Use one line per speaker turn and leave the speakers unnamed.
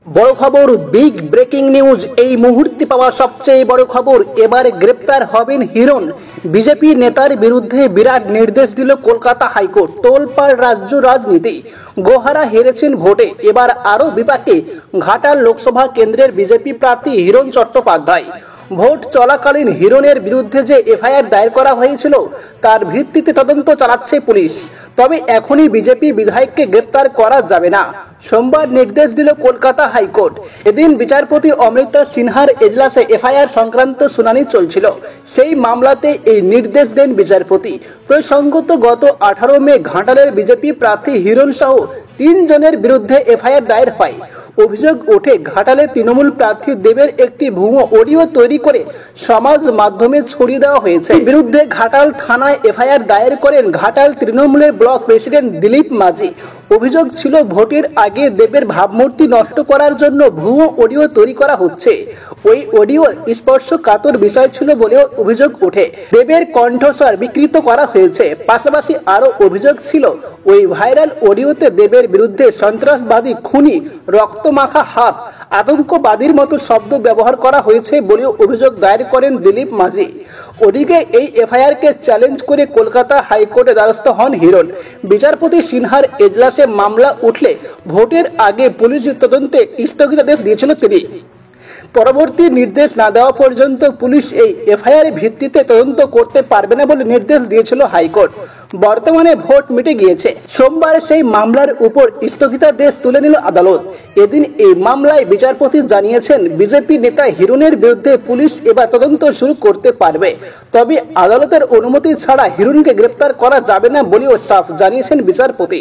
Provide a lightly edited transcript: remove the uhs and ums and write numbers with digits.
বড় খবর, big breaking news. এই মুহূর্তে পাওয়া সবচেয়ে বড় খবর, এবার গ্রেপ্তার হবেন হিরণ। বিজেপি নেতার বিরুদ্ধে বিরাট নির্দেশ দিল কলকাতা হাইকোর্ট। তোলপাড় রাজ্য রাজনীতি, গোহারা হেরেছেন ভোটে, এবার আরও বিপাকে ঘাটাল লোকসভা কেন্দ্রের বিজেপি প্রার্থী হিরণ চট্টোপাধ্যায়। ভোট চলাকালীন হিরণের বিরুদ্ধে যে এফআইআর দায়ের করা হয়েছিল তার ভিত্তিতে তদন্ত চালাচ্ছে পুলিশ। তবে এখনই বিজেপি বিধায়ককে গ্রেপ্তার করা যাবে না, সোমবার নির্দেশ দিল কলকাতা হাইকোর্ট। এদিন বিচারপতি অমৃতা সিনহার এজলাসে এফআইআর সংক্রান্ত শুনানি চলছিল। সেই মামলাতে এই নির্দেশ দেন বিচারপতি। প্রসঙ্গত, গত 18 মে ঘাটালের বিজেপি প্রার্থী হিরণ সহ 3 জনের বিরুদ্ধে এফআইআর দায়ের হয়। অভিযোগ ওঠে, ঘাটালে তৃণমূল প্রার্থী দেবের একটি ভুয়ো অডিও তৈরি করে সমাজ মাধ্যমে ছড়িয়ে দেওয়া হয়েছে। বিরুদ্ধে ঘাটাল থানায় এফআইআর দায়ের করেন ঘাটাল তৃণমূলের ব্লক প্রেসিডেন্ট দিলীপ মাঝি। অভিযোগ ছিল, ভোটের আগে দেবের ভাবমূর্তি নষ্ট করার জন্য ভুয়ো অডিও তৈরি করা হচ্ছে। ওই অডিওর স্পর্শকাতর বিষয় ছিল বলেও অভিযোগ ওঠে। দেবের কণ্ঠস্বর বিকৃত করা হয়েছে। পাশাপাশি আরও অভিযোগ ছিল, ওই ভাইরাল অডিওতে দেবের বিরুদ্ধে সন্ত্রাসবাদী, খুনি, রক্তমাখা হাত, আতঙ্কবাদীর মতো শব্দ ব্যবহার করা হয়েছে বলেও অভিযোগ দায়ের করেন দিলীপ মাঝি। ওদিকে এই এফআইআরকে চ্যালেঞ্জ করে কলকাতা হাইকোর্টে দ্বারস্থ হন হিরণ। বিচারপতি সিনহার এজলাসে মামলা উঠলে ভোটের আগে পুলিশ তদন্তে স্থগিতাদেশ দিয়েছিল তিনি। পরবর্তী নির্দেশ না দেওয়া পর্যন্ত পুলিশ এই এফআইআর ভিত্তিতে তদন্ত করতে পারবে না বলে নির্দেশ দিয়েছিল হাইকোর্ট। বর্তমানে ভোট মিটে গিয়েছে। সোমবার সেই মামলার উপর স্থগিতাদেশ তুলে নিল আদালত। এদিন এই মামলায় বিচারপতি জানিয়েছেন, বিজেপি নেতা হিরণের বিরুদ্ধে পুলিশ এবার তদন্ত শুরু করতে পারবে। তবে আদালতের অনুমতি ছাড়া হিরণকে গ্রেপ্তার করা যাবে না বলেও সাফ জানিয়েছেন বিচারপতি।